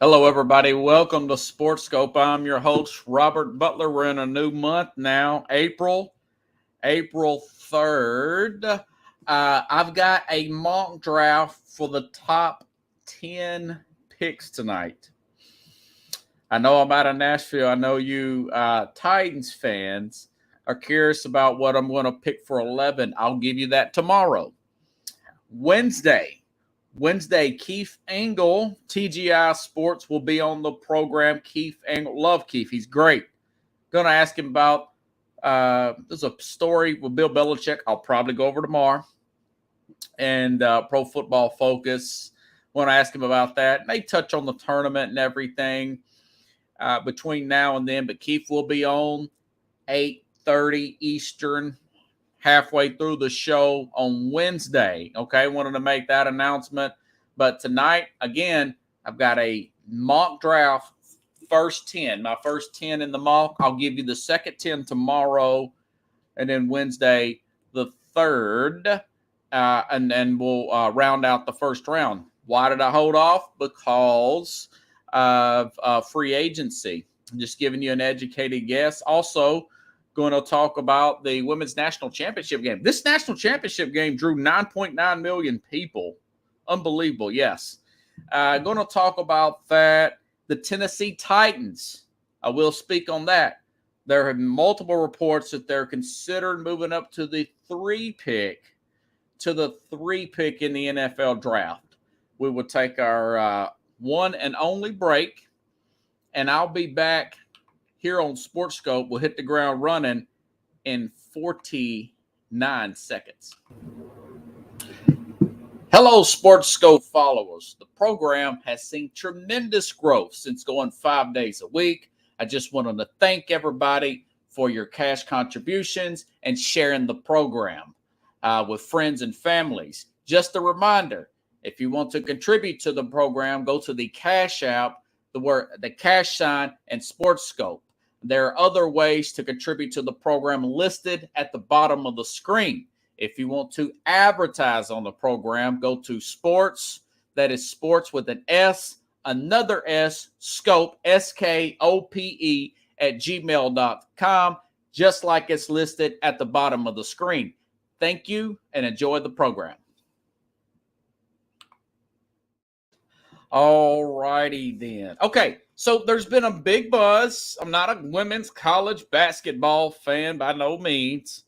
Hello, everybody. Welcome to Sports Scope. I'm your host, Robert Butler. We're in a new month now, April 3rd. I've got a mock draft for the top 10 picks tonight. I know I'm out of Nashville. I know you Titans fans are curious about what I'm going to pick for 11. I'll give you that tomorrow. Wednesday, Keith Engel, TGI Sports, will be on the program. Keith Engel, love Keith. He's great. Going to ask him about, there's a story with Bill Belichick. I'll probably go over tomorrow. And Pro Football Focus. Want to ask him about that. May touch on the tournament and everything between now and then. But Keith will be on 8:30 Eastern, halfway through the show on Wednesday. Okay, wanted to make that announcement. But tonight, again, I've got a mock draft, first 10. My first 10 in the mock. I'll give you the second 10 tomorrow. And then Wednesday, the 3rd. And then we'll round out the first round. Why did I hold off? Because of free agency. I'm just giving you an educated guess. Also, going to talk about the Women's National Championship game. This National Championship game drew 9.9 million people. Unbelievable, yes. Going to talk about that. The Tennessee Titans. I will speak on that. There have been multiple reports that they're considered moving up to the 3 pick in the NFL draft. We will take our one and only break, and I'll be back here on Sports Scope. We'll hit the ground running in 49 seconds. Hello, Sports Scope followers. The program has seen tremendous growth since going 5 days a week. I just wanted to thank everybody for your cash contributions and sharing the program with friends and families. Just a reminder, if you want to contribute to the program, go to the Cash App, the cash sign, and Sports Scope. There are other ways to contribute to the program listed at the bottom of the screen. If you want to advertise on the program, go to sports, that is sports with an S, another S, scope, SKOPE, at gmail.com, just like it's listed at the bottom of the screen. Thank you and enjoy the program. All righty then. Okay, so there's been a big buzz. I'm not a women's college basketball fan by no means.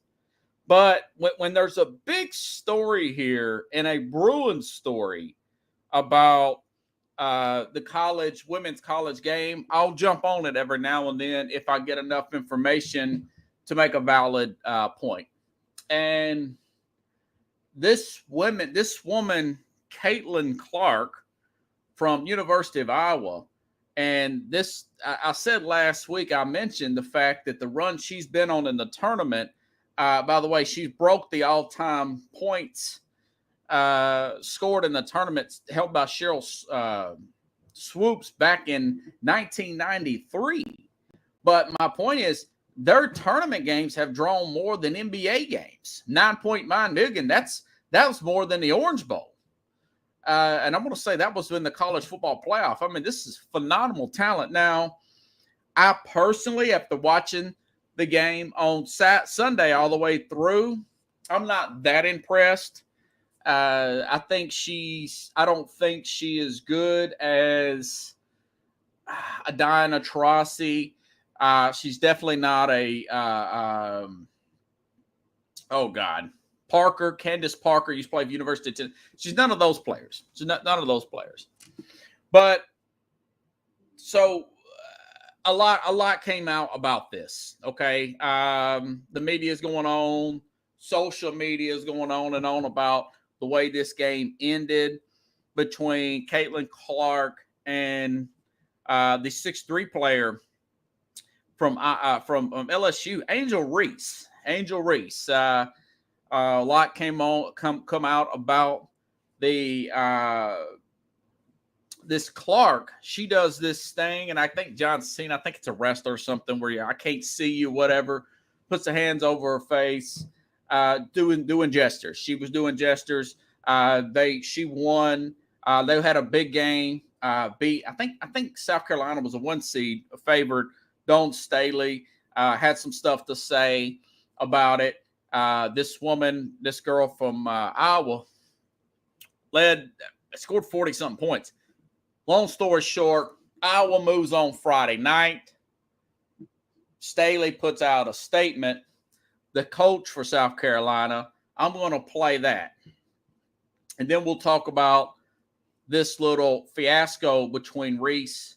But when there's a big story here and a Bruins story about the women's college game, I'll jump on it every now and then if I get enough information to make a valid point. And this woman, Caitlin Clark from University of Iowa, and this, I said last week, I mentioned the fact that the run she's been on in the tournament. By the way, she broke the all-time points scored in the tournament held by Cheryl Swoops back in 1993. But my point is, their tournament games have drawn more than NBA games. 9.9 million. That was more than the Orange Bowl. And I'm going to say that was in the college football playoff. I mean, this is phenomenal talent. Now, I personally, after watching the game on Sunday all the way through, I'm not that impressed. I don't think she is good as a Diana Taurasi. She's definitely not Candace Parker used to play at University of Tennessee. She's none of those players. None of those players. But so a lot came out about this. Okay, the media is going on, social media is going on and on about the way this game ended between Caitlin Clark and the 6'3" player from LSU, Angel Reese. A lot come out about the this Clark. She does this thing, and I think John's seen. I think it's a wrestler or something where I can't see you, whatever. Puts the hands over her face, doing gestures. She was doing gestures. She won. They had a big game beat. I think South Carolina was a 1 seed, favored. Dawn Staley had some stuff to say about it. This girl from Iowa, scored 40-something points. Long story short, Iowa moves on Friday night. Staley puts out a statement. The coach for South Carolina, I'm going to play that. And then we'll talk about this little fiasco between Reese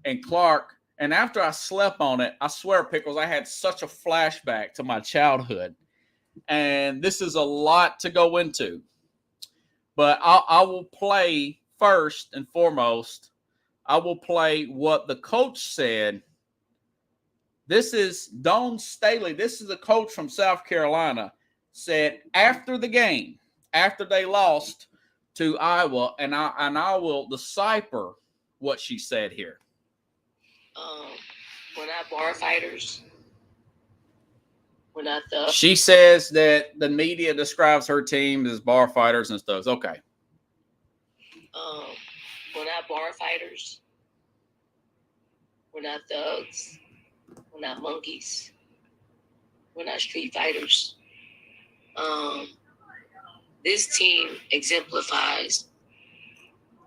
and Clark. And after I slept on it, I swear, Pickles, I had such a flashback to my childhood. And this is a lot to go into. But I will play first and foremost, I will play what the coach said. This is Dawn Staley. This is the coach from South Carolina, said after the game, after they lost to Iowa, and I will decipher what she said here. We're not bar fighters. We're not thugs. She says that the media describes her team as bar fighters and stuff. Okay. We're not bar fighters. We're not thugs. We're not monkeys. We're not street fighters. This team exemplifies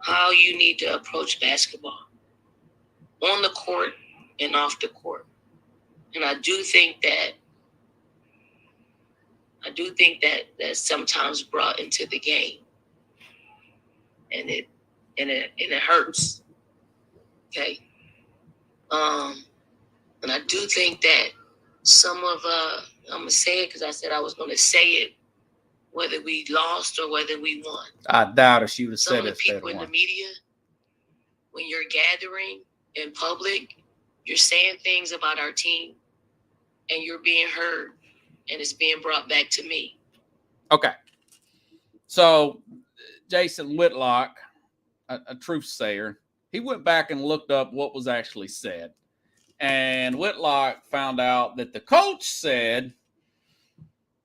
how you need to approach basketball on the court and off the court. And I do think that that's sometimes brought into the game. And it hurts. Okay. And I do think that some of I'm gonna say it because I said I was gonna say it, whether we lost or whether we won. I doubt if she would have said it. Some of the people in the media, when you're gathering in public, you're saying things about our team, and you're being heard, and it's being brought back to me. Okay. So Jason Whitlock, a truth sayer, he went back and looked up what was actually said. And Whitlock found out that the coach said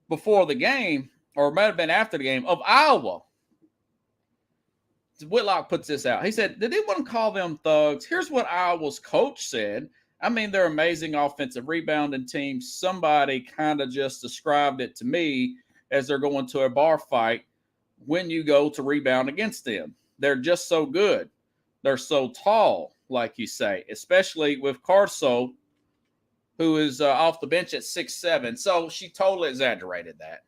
before the game, or it might have been after the game, of Iowa. Whitlock puts this out. He said, did anyone call them thugs? Here's what Iowa's coach said. I mean, they're amazing offensive rebounding team. Somebody kind of just described it to me as they're going to a bar fight when you go to rebound against them. They're just so good. They're so tall, like you say, especially with Carso, who is off the bench at 6'7". So she totally exaggerated that.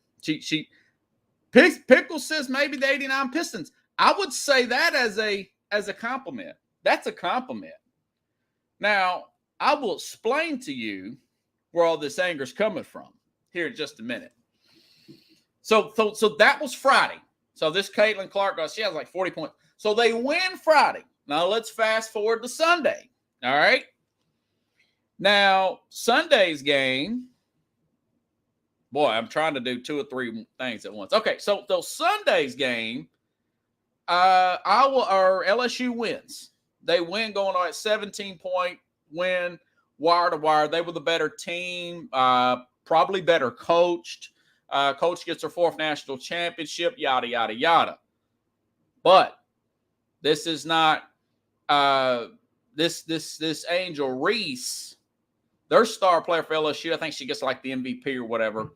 Pickle says maybe the 89 Pistons. I would say that as a compliment. That's a compliment. Now, I will explain to you where all this anger is coming from here in just a minute. So that was Friday. So this Caitlin Clark, she has like 40 points. So they win Friday. Now let's fast forward to Sunday. All right. Now, Sunday's game. Boy, I'm trying to do 2 or 3 things at once. Okay, so Sunday's game, Iowa or LSU wins. They win going on at 17-point win, wire to wire. They were the better team, probably better coached. Coach gets her 4th national championship, yada, yada, yada. But this is not this Angel Reese, their star player for LSU. I think she gets like the MVP or whatever.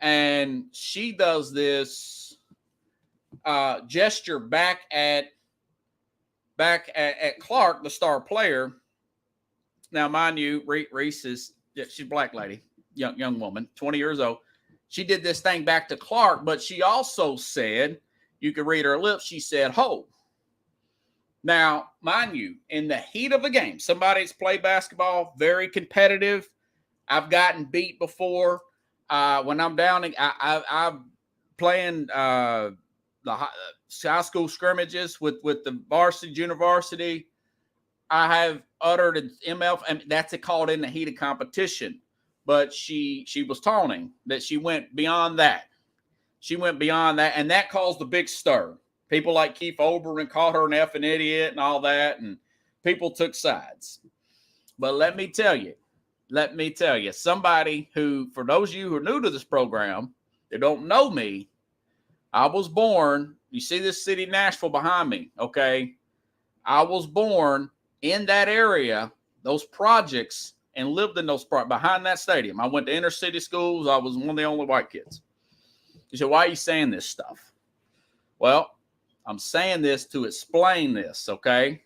And she does this gesture back at Clark, the star player. Now, mind you, Reese is she's a black lady, young woman, 20 years old. She did this thing back to Clark, but she also said, you can read her lips, she said, ho. Now, mind you, in the heat of a game, somebody's played basketball, very competitive. I've gotten beat before. When I'm down, I'm playing the high school scrimmages with the varsity, junior varsity. I have uttered an MF, and that's called in the heat of competition. But she was taunting that she went beyond that. She went beyond that, and that caused a big stir. People like Keith Olbermann called her an effing idiot and all that, and people took sides. But let me tell you, somebody who, for those of you who are new to this program, that don't know me, I was born, you see this city, Nashville, behind me, okay? I was born in that area, those projects, and lived in those behind that stadium. I went to inner city schools. I was one of the only white kids. You said, why are you saying this stuff? Well, I'm saying this to explain this, okay?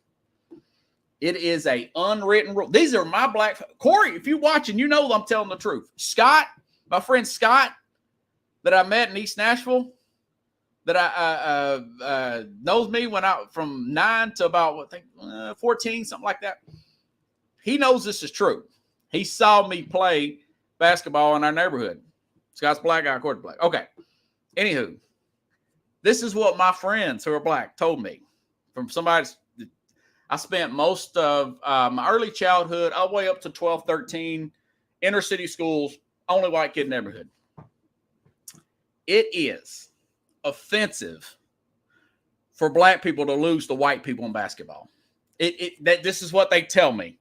It is a unwritten rule. These are my black. Corey, if you're watching, you know I'm telling the truth. Scott, my friend Scott, that I met in East Nashville, that I knows me when I from 9 to about 14, something like that. He knows this is true. He saw me play basketball in our neighborhood. Scott's black guy, Corey's black. Okay. Anywho, this is what my friends who are black told me from somebody. I spent most of my early childhood all the way up to 12, 13, inner city schools, only white kid neighborhood. It is offensive for black people to lose to white people in basketball. This is what they tell me.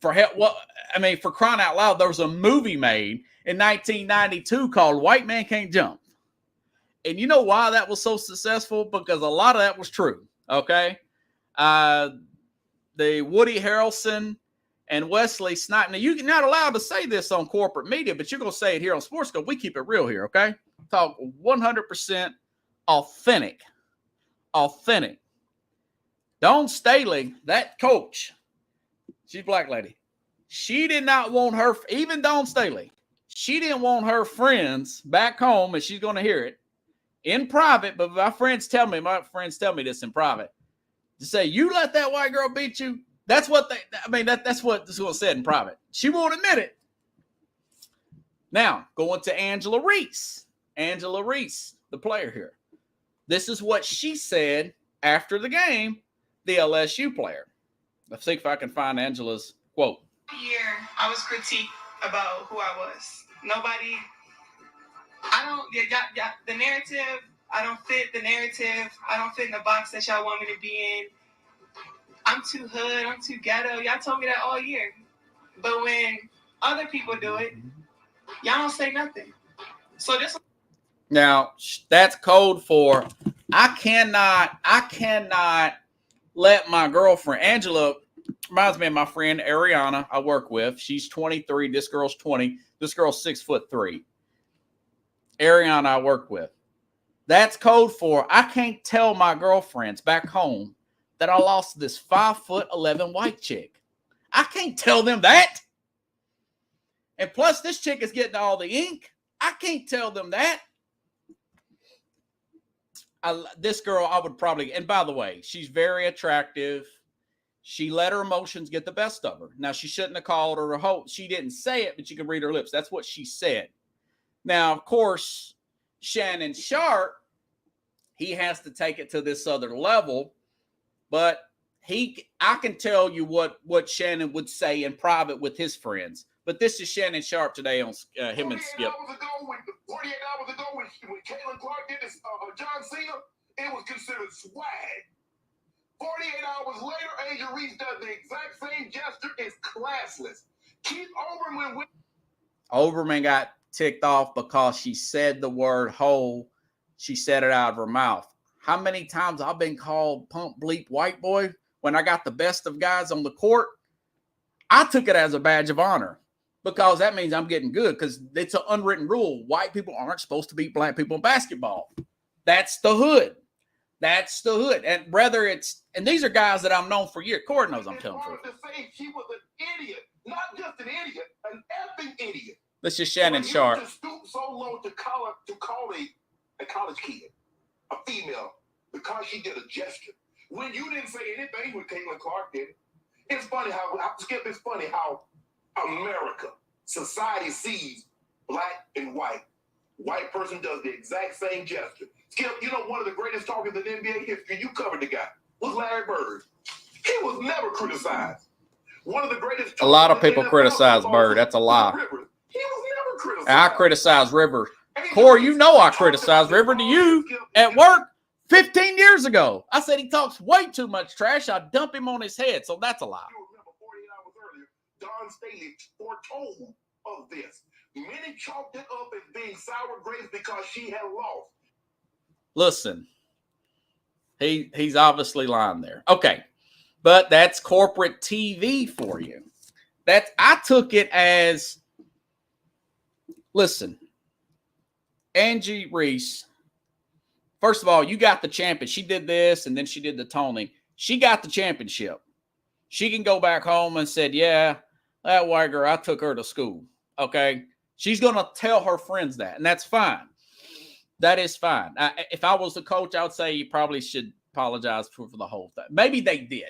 For crying out loud, there was a movie made in 1992 called White Man Can't Jump. And you know why that was so successful? Because a lot of that was true. Okay. The Woody Harrelson and Wesley Snipes. Now, you're not allowed to say this on corporate media, but you're going to say it here on Sports Go. We keep it real here, okay? Talk 100% authentic. Authentic. Dawn Staley, that coach, she's a black lady. She did not want her, even Dawn Staley, she didn't want her friends back home, and she's going to hear it, in private, but my friends tell me this in private, to say, you let that white girl beat you. That's what that's what this was said in private. She won't admit it. Now, going to Angela Reese. Angela Reese, the player here. This is what she said after the game, the LSU player. Let's see if I can find Angela's quote. Year, I was critiqued about who I was. The narrative, I don't fit the narrative. I don't fit in the box that y'all want me to be in. I'm too hood. I'm too ghetto. Y'all told me that all year. But when other people do it, y'all don't say nothing. So this. Now, that's code for I cannot let my girlfriend, Angela, reminds me of my friend Ariana I work with. She's 23. This girl's 20. This girl's 6'3". Ariana I work with. That's code for I can't tell my girlfriends back home that I lost this 5'11" white chick. I can't tell them that. And plus, this chick is getting all the ink. I can't tell them that. This girl, I would probably, and by the way, she's very attractive. She let her emotions get the best of her. Now, she shouldn't have called her a hoe. She didn't say it, but you can read her lips. That's what she said. Now, of course, Shannon Sharpe, he has to take it to this other level, but I can tell you what Shannon would say in private with his friends. But this is Shannon Sharpe today on him and Skip. 48 hours ago, when Caitlin Clark did this, John Cena, it was considered swag. 48 hours later, Angel Reese does the exact same gesture. It's classless. Keith Overman got ticked off because she said the word hoe. She said it out of her mouth. How many times I've been called pump bleep white boy when I got the best of guys on the court? I took it as a badge of honor because that means I'm getting good because it's an unwritten rule. White people aren't supposed to beat black people in basketball. That's the hood. That's the hood. And whether it's, and these are guys that I've known for years. Corey knows I'm telling you. To say she was an idiot, not just an idiot, an effing idiot. This is Shannon Sharpe. To stoop so low to call a college kid, a female, because she did a gesture. When you didn't say anything when Caitlin Clark did. It's funny how America, society sees black and white. White person does the exact same gesture. Skip, you know one of the greatest talkers in NBA history, you covered the guy, was Larry Bird. He was never criticized. One of the greatest. A lot of people criticize Bird. That's a lie. He was never criticized. I criticize River. Corey, you know I criticize River to you at work 15 years ago. I said he talks way too much trash. I dump him on his head. So that's a lie. You remember 48 hours earlier, Dawn Staley foretold of this. Many chalked it up as being sour grapes because she had lost. Listen, he's obviously lying there. Okay, But that's corporate TV for you. I took it as, listen, Angie Reese, first of all, you got the champion. She did this, and then she did the toning. She got the championship. She can go back home and said, yeah, that white girl, I took her to school. Okay? She's going to tell her friends that, and that's fine. That is fine. If I was the coach, I would say you probably should apologize for the whole thing. Maybe they did.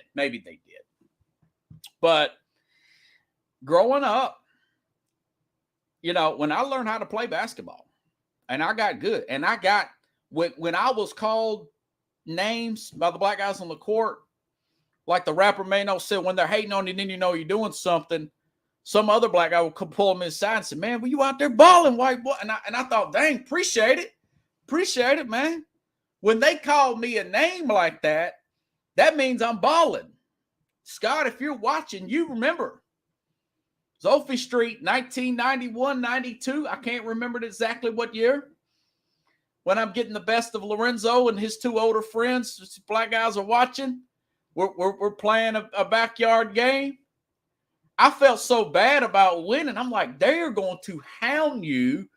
But growing up, when I learned how to play basketball, and I got good, and I got, when I was called names by the black guys on the court, like the rapper Mano said, when they're hating on you, then you know you're doing something. Some other black guy would pull him inside and say, man, were you out there balling, white boy? And I thought, dang, appreciate it, man. When they call me a name like that, that means I'm balling. Scott, if you're watching, you remember. Zophie Street, 1991, 92. I can't remember exactly what year. When I'm getting the best of Lorenzo and his two older friends, black guys are watching. We're playing a backyard game. I felt so bad about winning. I'm like, they're going to hound you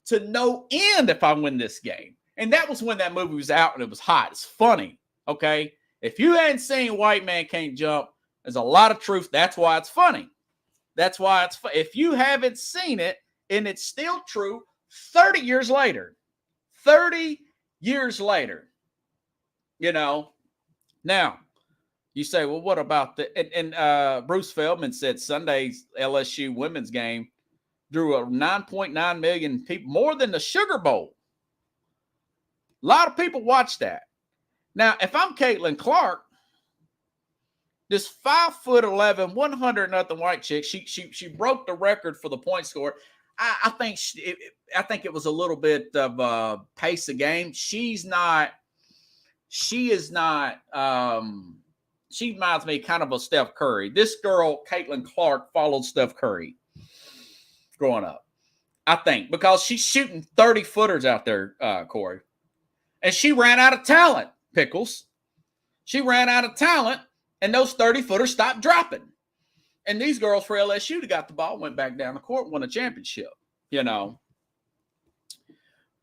to no end if I win this game. And that was when that movie was out and it was hot. It's funny, okay? If you hadn't seen White Man Can't Jump, there's a lot of truth. That's why it's funny. That's why it's funny. If you haven't seen it and it's still true 30 years later, Now, you say, well, what about and Bruce Feldman said Sunday's LSU women's game drew a 9.9 million people, more than the Sugar Bowl. A lot of people watch that. Now, if I'm Caitlin Clark, this 5'11", 100-0 white chick, she broke the record for the point score. I think it was a little bit of pace of game. She reminds me kind of a Steph Curry. This girl, Caitlin Clark, followed Steph Curry growing up, I think, because she's shooting 30-footers out there, Corey. And she ran out of talent, Pickles. She ran out of talent, and those 30-footers stopped dropping. And these girls for LSU that got the ball went back down the court, won a championship,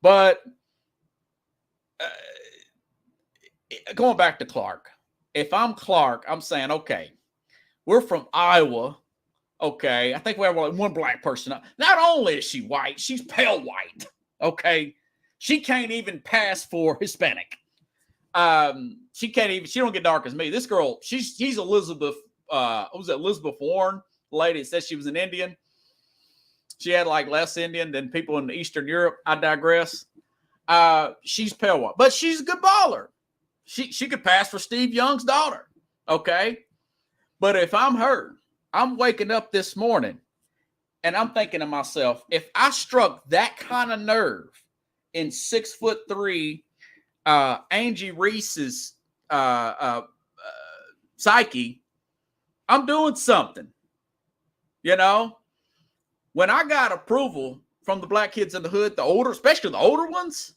But going back to Clark, if I'm Clark, I'm saying, okay, we're from Iowa. Okay, I think we have one black person. Not only is she white, she's pale white. Okay, she can't even pass for Hispanic. She don't get dark as me. This girl, she's Elizabeth. Elizabeth Warren, the lady that said she was an Indian. She had like less Indian than people in Eastern Europe. I digress. She's pale white, but she's a good baller. She could pass for Steve Young's daughter. Okay. But if I'm her, I'm waking up this morning and I'm thinking to myself, if I struck that kind of nerve in 6'3" Angie Reese's psyche, I'm doing something. When I got approval from the black kids in the hood, especially the older ones,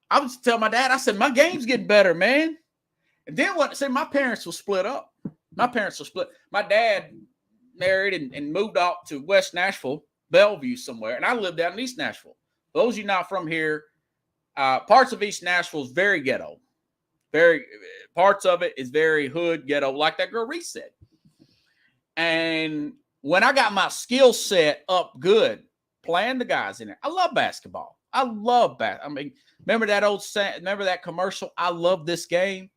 I would tell my dad, I said, my game's getting better, man. And then my parents were split up. My dad married and moved out to West Nashville, Bellevue somewhere, and I lived down in East Nashville. Those of you not from here, parts of East Nashville is very ghetto. Parts of it is very hood, ghetto, like that girl Reese said. And when I got my skill set up good, playing the guys in there, I love basketball. Remember that commercial? I love this game.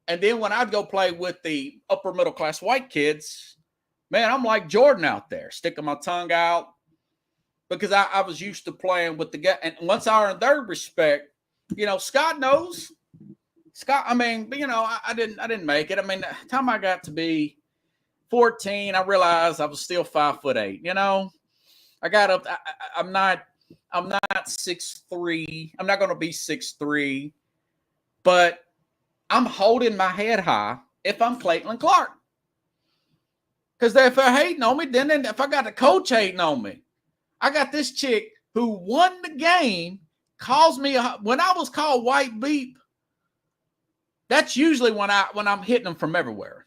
And then when I'd go play with the upper middle class white kids, man, I'm like Jordan out there, sticking my tongue out because I was used to playing with the guy. And once I earned their respect, Scott knows. Scott, I didn't make it. I mean, the time I got to be 14, I realized I was still 5'8". I got up. I'm not 6'3". I'm not going to be 6'3", but I'm holding my head high if I'm Caitlin Clark. Because if they're hating on me, then if I got the coach hating on me, I got this chick who won the game, calls me when I was called White Beep That's usually when I'm hitting them from everywhere.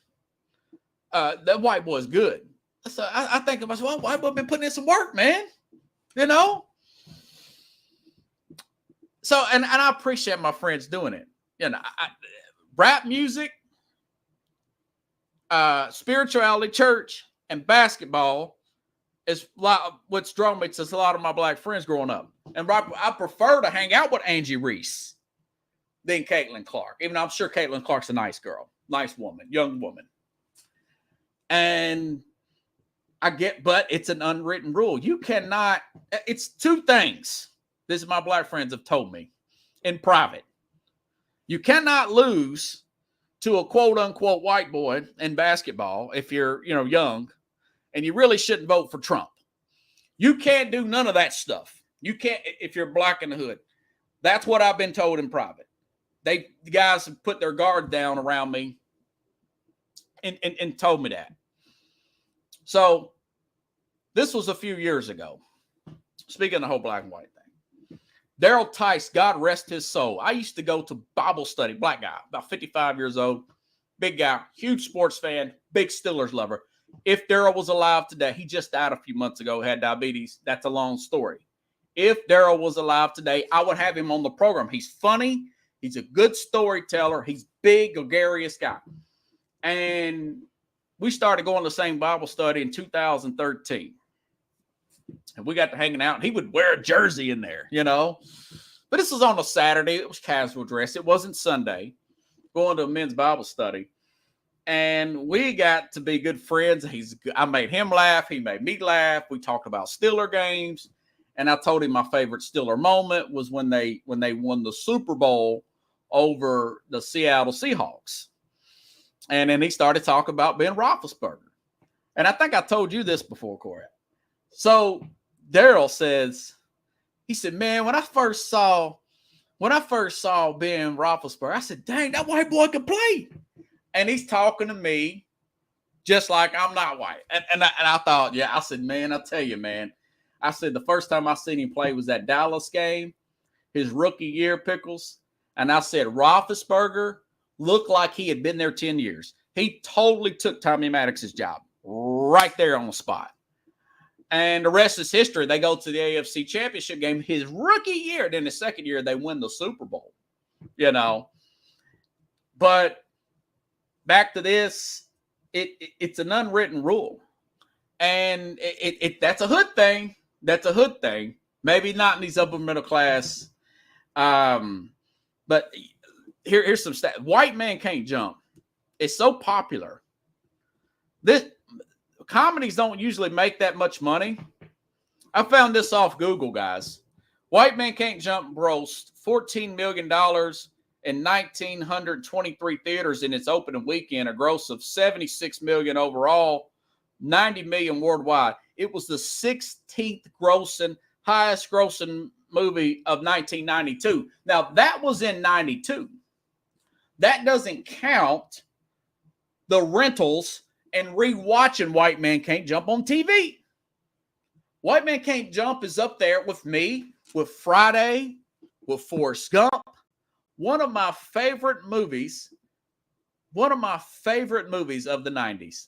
That white boy's good. So I think to myself, well, white boy been putting in some work, man. You know? So, and I appreciate my friends doing it. You know, rap music, spirituality, church, and basketball is what's drawn me to a lot of my black friends growing up. And I prefer to hang out with Angie Reese than Caitlin Clark, even though I'm sure Caitlin Clark's a nice girl, nice woman, young woman. And but it's an unwritten rule. You cannot, it's two things. This is my black friends have told me in private. You cannot lose to a quote unquote white boy in basketball if you're, young, and you really shouldn't vote for Trump. You can't do none of that stuff. You can't if you're black in the hood. That's what I've been told in private. The guys have put their guard down around me and told me that. So this was a few years ago. Speaking of the whole black and white thing. Daryl Tice, God rest his soul. I used to go to Bible study, black guy, about 55 years old, big guy, huge sports fan, big Steelers lover. If Daryl was alive today, he just died a few months ago, had diabetes. That's a long story. If Daryl was alive today, I would have him on the program. He's funny. He's a good storyteller. He's big, gregarious guy. And we started going to the same Bible study in 2013. And we got to hanging out. And he would wear a jersey in there, But this was on a Saturday. It was casual dress. It wasn't Sunday. Going to a men's Bible study. And we got to be good friends. I made him laugh. He made me laugh. We talked about Steeler games. And I told him my favorite Steeler moment was when they won the Super Bowl over the Seattle Seahawks. And then he started talking about Ben Roethlisberger. And I think I told you this before, Corey. So Daryl he said, man, when I first saw Ben Roethlisberger, I said, dang, that white boy can play. And he's talking to me just like I'm not white. And I thought, I said, man, I'll tell you, man. I said, the first time I seen him play was that Dallas game, his rookie year, Pickles. And I said, Roethlisberger looked like he had been there 10 years. He totally took Tommy Maddox's job right there on the spot. And the rest is history. They go to the AFC Championship game his rookie year. Then the second year, they win the Super Bowl, But back to this, it's an unwritten rule. And that's a hood thing. That's a hood thing. Maybe not in these upper middle class. But here's some stats. White Man Can't Jump. It's so popular. Comedies don't usually make that much money. I found this off Google, guys. White Man Can't Jump grossed $14 million in 1,923 theaters in its opening weekend, a gross of $76 million overall, $90 million worldwide. It was the 16th highest grossing movie of 1992. Now, that was in 92. That doesn't count the rentals and rewatching White Man Can't Jump on TV. White Man Can't Jump is up there with me, with Friday, with Forrest Gump. One of my favorite movies of the 90s.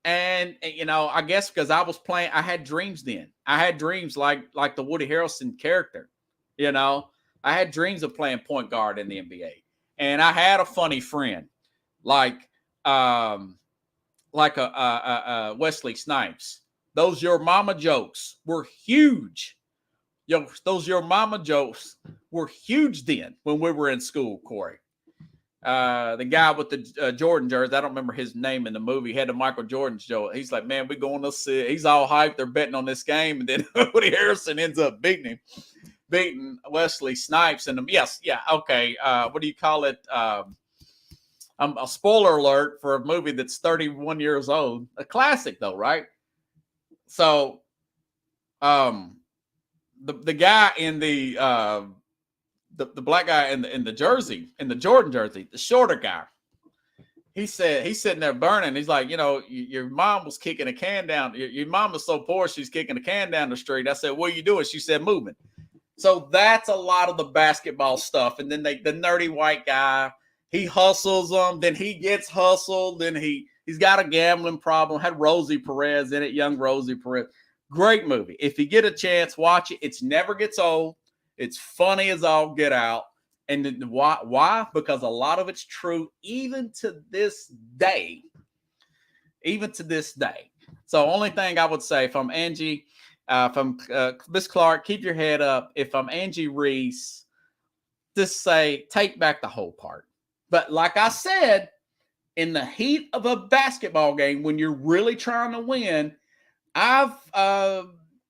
And I guess because I was playing, I had dreams then. I had dreams like the Woody Harrelson character. I had dreams of playing point guard in the NBA. And I had a funny friend like Wesley Snipes. Those Your Mama jokes were huge. Those Your Mama jokes were huge then when we were in school, Corey. The guy with the Jordan jersey, I don't remember his name in the movie, had the Michael Jordan joke. He's like, man, we're going to see. He's all hyped. They're betting on this game. And then Woody Harrelson ends up beating Wesley Snipes. And okay. What do you call it? A spoiler alert for a movie that's 31 years old. A classic, though, right? So, the guy in the black guy in the jersey, in the Jordan jersey, the shorter guy, he said he's sitting there burning. He's like, your mom was kicking a can down. Your mom was so poor she's kicking a can down the street. I said, what are you doing? She said, moving. So that's a lot of the basketball stuff. And then the nerdy white guy, He hustles them, then he gets hustled, then he's got a gambling problem. Had Rosie Perez in it, young Rosie Perez. Great movie. If you get a chance, watch it. It never gets old. It's funny as all get out. And why? Why? Because a lot of it's true even to this day. Even to this day. So only thing I would say, if I'm Angie, if I'm Miss Clark, keep your head up. If I'm Angie Reese, just say, take back the whole part. But like I said, in the heat of a basketball game, when you're really trying to win, I've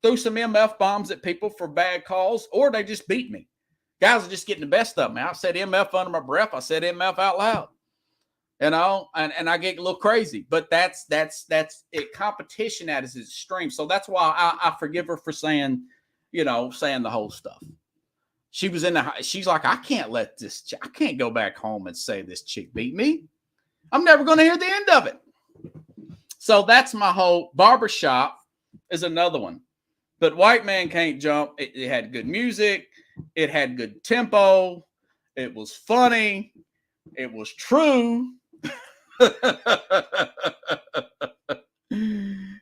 threw some MF bombs at people for bad calls, or they just beat me. Guys are just getting the best of me. I said MF under my breath. I said MF out loud. You know, and I get a little crazy, but that's it. Competition at its extreme. So that's why I forgive her for saying the whole stuff. She was she's like, I can't let this, I can't go back home and say this chick beat me. I'm never going to hear the end of it. So that's my whole. Barbershop is another one. But White Man Can't Jump, it had good music. It had good tempo. It was funny. It was true.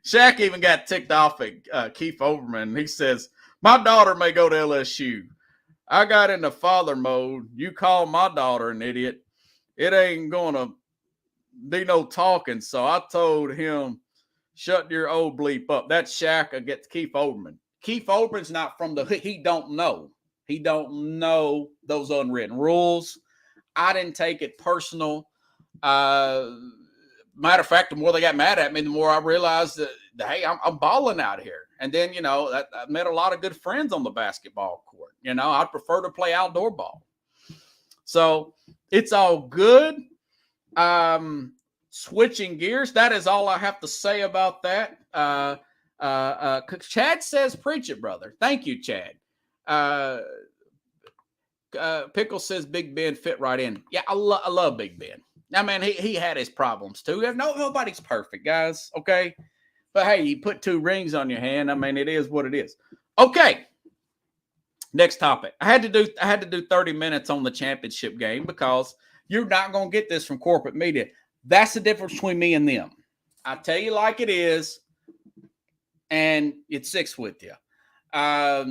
Shaq even got ticked off at Keith Olbermann. He says, my daughter may go to LSU. I got into father mode. You call my daughter an idiot. It ain't going to be no talking. So I told him, shut your old bleep up. That's Shaq against Keith Olbermann. Keith Olbermann's not from the hood. He don't know. He don't know those unwritten rules. I didn't take it personal. Matter of fact, the more they got mad at me, the more I realized that, hey, I'm balling out here. And then, I met a lot of good friends on the basketball court. I'd prefer to play outdoor ball. So it's all good. Switching gears, that is all I have to say about that. Chad says, preach it, brother. Thank you, Chad. Pickle says Big Ben fit right in. Yeah, I love Big Ben. I mean, he had his problems too. Nobody's perfect, guys. Okay, but hey, you put 2 rings on your hand. I mean, it is what it is. Okay, next topic. I had to do 30 minutes on the championship game because you're not going to get this from corporate media. That's the difference between me and them. I tell you like it is, and it's 6 with you. I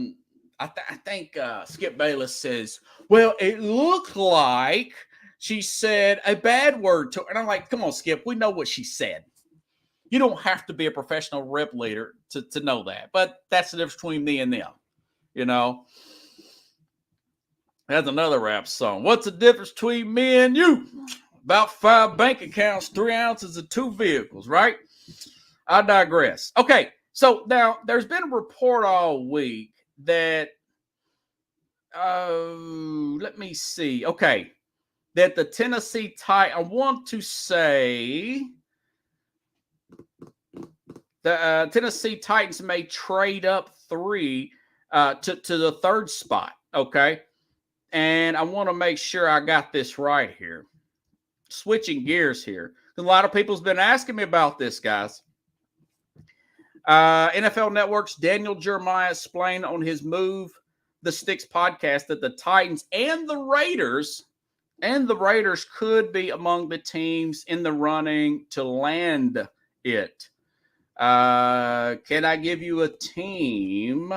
think Skip Bayless says, well, it looked like she said a bad word to her. And I'm like, come on, Skip, we know what she said. You don't have to be a professional rep leader to know that. But that's the difference between me and them. That's another rap song. What's the difference between me and you? About 5 bank accounts, 3 ounces of 2 vehicles, right? I digress. Okay, so now there's been a report all week that, let me see. Okay, that the Tennessee Titans, I want to say the Tennessee Titans may trade up 3 to the 3rd spot. Okay, and I want to make sure I got this right here. Switching gears here. A lot of people's been asking me about this, guys. NFL Network's Daniel Jeremiah explained on his Move the Sticks podcast that the Titans and the Raiders could be among the teams in the running to land it. Can I give you a team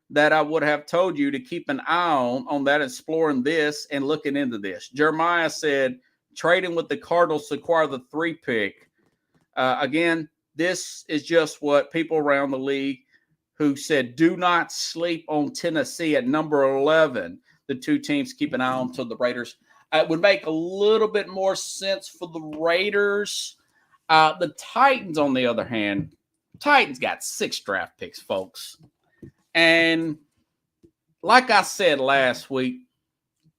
that I would have told you to keep an eye on that, exploring this and looking into this? Jeremiah said, trading with the Cardinals to acquire the 3 pick. Again, this is just what people around the league who said, do not sleep on Tennessee at number 11. The 2 teams keep an eye on to the Raiders. It would make a little bit more sense for the Raiders. The Titans, on the other hand, Titans got 6 draft picks, folks. And like I said last week,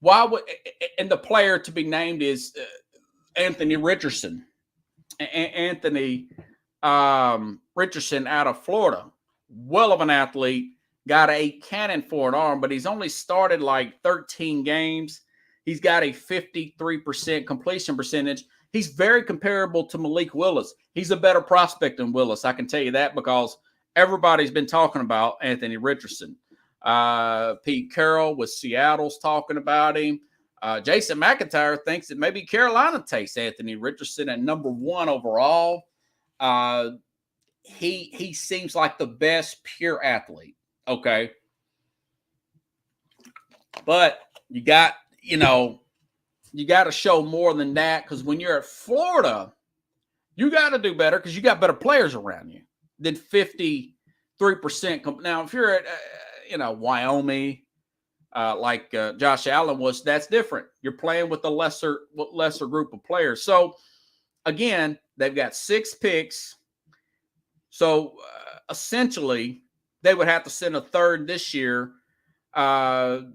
and the player to be named is Anthony Richardson. Anthony Richardson out of Florida. Well of an athlete. Got a cannon for an arm, but he's only started like 13 games. He's got a 53% completion percentage. He's very comparable to Malik Willis. He's a better prospect than Willis. I can tell you that because everybody's been talking about Anthony Richardson. Pete Carroll with Seattle's talking about him. Jason McIntyre thinks that maybe Carolina takes Anthony Richardson at number 1 overall. He seems like the best pure athlete. Okay. But you got to show more than that, because when you're at Florida, you got to do better because you got better players around you than 53%. Now, if you're at, Wyoming, like Josh Allen was, that's different. You're playing with a lesser group of players. So, again, they've got 6 picks. So, essentially, they would have to send a third this year and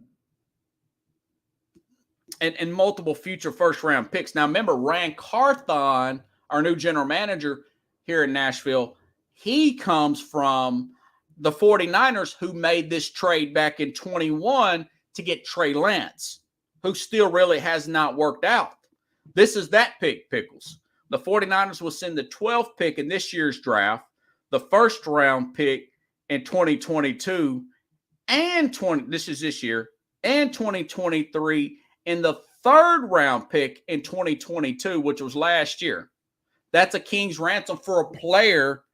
multiple future first-round picks. Now, remember, Rand Carthon, our new general manager here in Nashville, he comes from the 49ers, who made this trade back in 21 to get Trey Lance, who still really has not worked out. This is that pick, Pickles. The 49ers will send the 12th pick in this year's draft, the first-round pick in 2022, and this year, and 2023, and the third-round pick in 2022, which was last year. That's a king's ransom for a player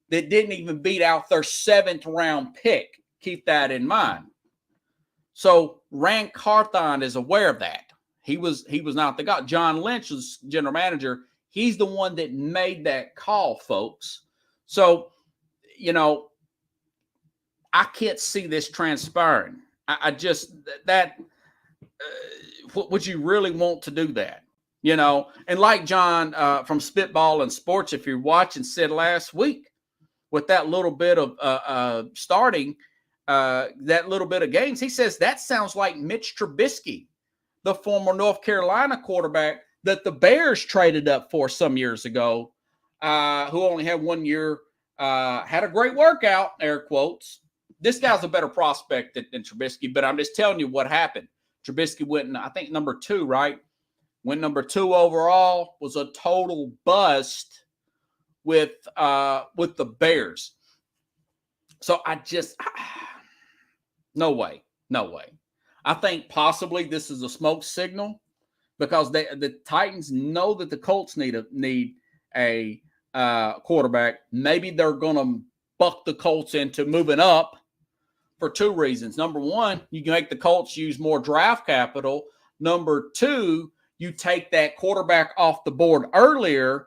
that didn't even beat out their 7th-round pick. Keep that in mind. So Rand Carthon is aware of that. He was not the guy. John Lynch was general manager. He's the one that made that call, folks. So, I can't see this transpiring. Would you really want to do that? And like John from Spitball and Sports, if you're watching, said last week, with that little bit of starting, that little bit of games, he says that sounds like Mitch Trubisky, the former North Carolina quarterback that the Bears traded up for some years ago, who only had 1 year, had a great workout, air quotes. This guy's a better prospect than Trubisky, but I'm just telling you what happened. Trubisky went, I think, number 2, right? Went number 2 overall, was a total bust with the Bears. So no way. I think possibly this is a smoke signal, because the Titans know that the Colts need a quarterback. Maybe they're going to buck the Colts into moving up for 2 reasons. Number 1, you can make the Colts use more draft capital. Number 2, you take that quarterback off the board earlier.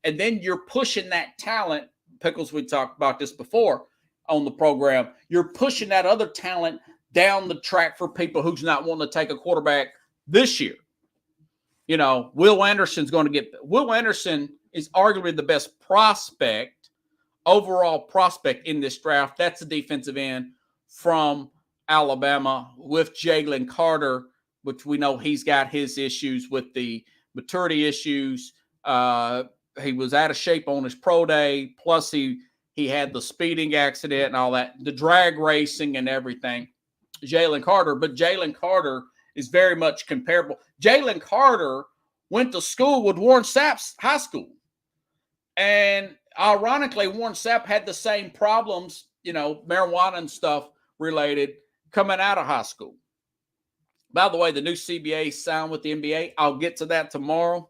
And then you're pushing that talent. Pickles, we talked about this before on the program. You're pushing that other talent down the track for people who's not wanting to take a quarterback this year. Will Anderson is arguably the best overall prospect in this draft. That's a defensive end from Alabama, with Jalen Carter, which we know he's got his issues with the maturity issues. He was out of shape on his pro day. Plus, he had the speeding accident and all that, the drag racing and everything. Jalen Carter is very much comparable. Jalen Carter went to school with Warren Sapp's high school. And ironically, Warren Sapp had the same problems, marijuana and stuff related, coming out of high school. By the way, the new CBA signed with the NBA. I'll get to that tomorrow.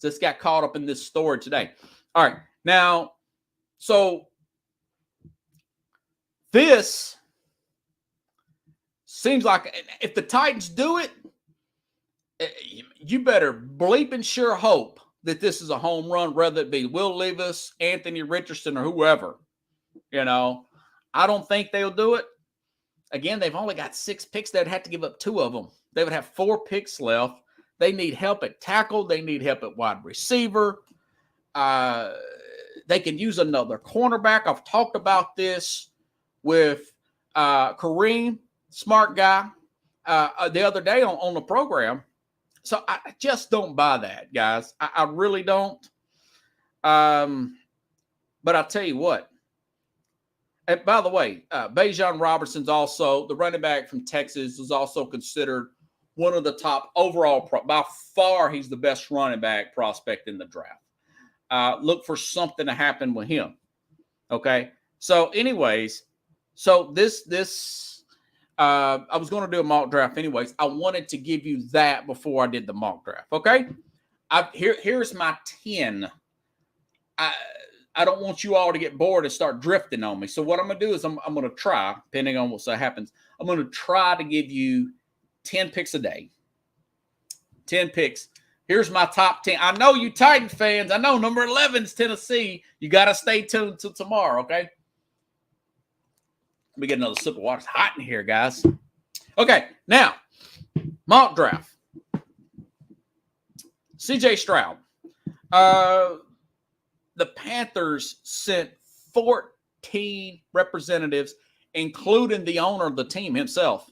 Just got caught up in this story today. All right. Now, so this seems like if the Titans do it, you better bleep and sure hope that this is a home run, whether it be Will Levis, Anthony Richardson, or whoever. I don't think they'll do it. Again, they've only got 6 picks. They'd have to give up 2 of them. They would have 4 picks left. They need help at tackle. They need help at wide receiver. They can use another cornerback. I've talked about this with Kareem, smart guy, the other day on the program. So I just don't buy that, guys. I really don't. But I'll tell you what. And by the way, Bijan Robinson's also, the running back from Texas, is also considered one of the top overall. By far, he's the best running back prospect in the draft. Look for something to happen with him. Okay. So anyways, so this I was going to do a mock draft anyways. I wanted to give you that before I did the mock draft. Okay. Here's my 10. I don't want you all to get bored and start drifting on me. So what I'm going to do is I'm going to try, depending on what happens, I'm going to try to give you 10 picks a day. 10 picks. Here's my top 10. I know you Titan fans. I know number 11 is Tennessee. You got to stay tuned till tomorrow, okay? Let me get another sip of water. It's hot in here, guys. Okay, now, mock draft. CJ Stroud. The Panthers sent 14 representatives, including the owner of the team himself,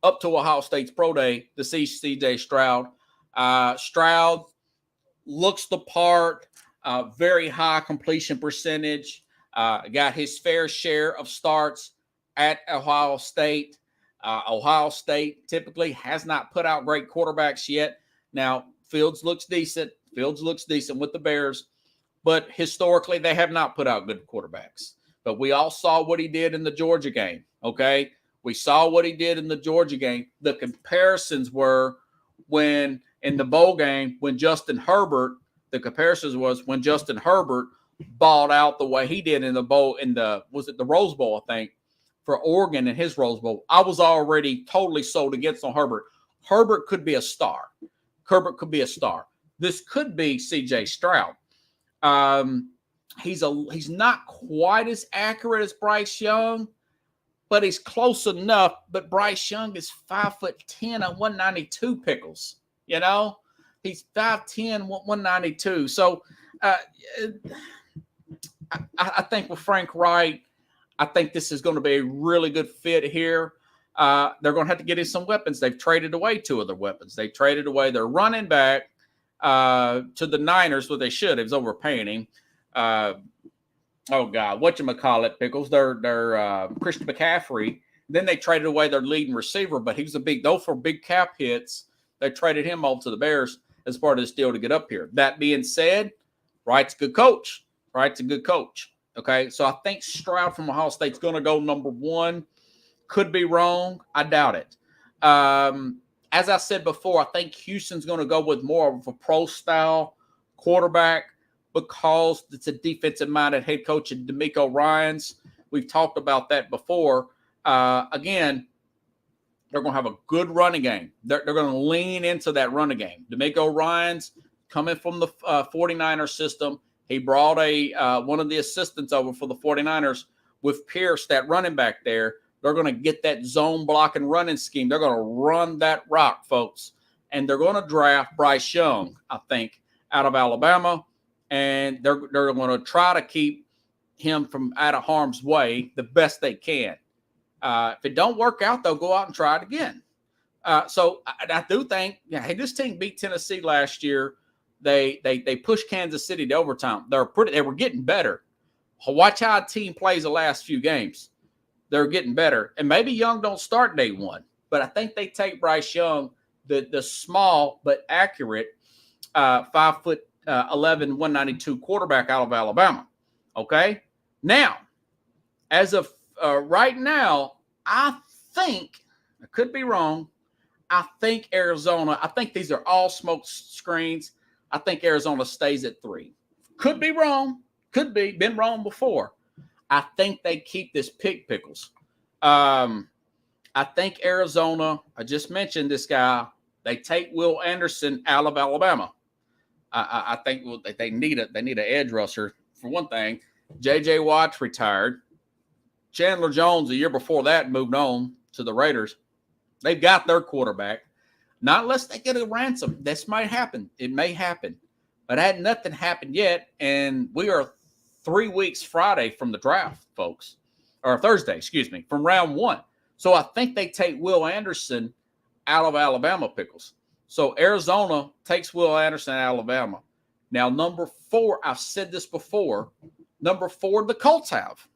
up to Ohio State's pro day to see CJ Stroud. Stroud looks the part, very high completion percentage, got his fair share of starts at Ohio State. Ohio State typically has not put out great quarterbacks yet. Now, Fields looks decent. Fields looks decent with the Bears. But historically, they have not put out good quarterbacks. But we all saw what he did in the Georgia game, okay? We saw what he did in the Georgia game. The comparisons were when in the bowl game, when Justin Herbert, the comparisons was when Justin Herbert balled out the way he did in the bowl, was it the Rose Bowl, I think, for Oregon in his Rose Bowl. I was already totally sold against on Herbert. Herbert could be a star. Herbert could be a star. This could be CJ Stroud. He's not quite as accurate as Bryce Young, but he's close enough. But Bryce Young is 5'10" and 192 pickles. You know, he's 5'10", 192. So I think with Frank Wright, I think this is going to be a really good fit here. They're going to have to get in some weapons. They've traded away 2 of their weapons. They traded away their running back to the Niners, what they should. It was overpaying him. Whatchamacallit, Pickles. They're Christian McCaffrey. Then they traded away their leading receiver, but he was those were big cap hits. They traded him over to the Bears as part of this deal to get up here. That being said, Wright's a good coach. Wright's a good coach. Okay, so I think Stroud from Ohio State's going to go number 1. Could be wrong. I doubt it. As I said before, I think Houston's going to go with more of a pro-style quarterback because it's a defensive-minded head coach in DeMeco Ryans. We've talked about that before. Again, they're going to have a good running game. They're going to lean into that running game. DeMeco Ryans coming from the 49ers system. He brought one of the assistants over for the 49ers with Pierce, that running back there. They're going to get that zone block and running scheme. They're going to run that rock, folks. And they're going to draft Bryce Young, I think, out of Alabama. And they're going to try to keep him from out of harm's way the best they can. If it don't work out, they'll go out and try it again. So I do think, this team beat Tennessee last year. They pushed Kansas City to overtime. They were getting better. Watch how a team plays the last few games. They're getting better. And maybe Young don't start day 1. But I think they take Bryce Young, the small but accurate 5'11", 192 quarterback out of Alabama. Okay? Now, as of right now, I think, I could be wrong, I think Arizona, I think these are all smoke screens. I think Arizona stays at 3. Could be wrong. Could be. Been wrong before. I think they keep this pick, Pickles. I think Arizona, I just mentioned this guy, they take Will Anderson out of Alabama. I think they need an edge rusher. For one thing, J.J. Watt's retired. Chandler Jones, the year before that, moved on to the Raiders. They've got their quarterback. Not unless they get a ransom. This might happen. It may happen. But had nothing happened yet, and we are 3 weeks Friday from the draft, folks. Or Thursday, from round 1. So I think they take Will Anderson out of Alabama, Pickles. So Arizona takes Will Anderson out of Alabama. Now, number 4, I've said this before. Number 4, the Colts have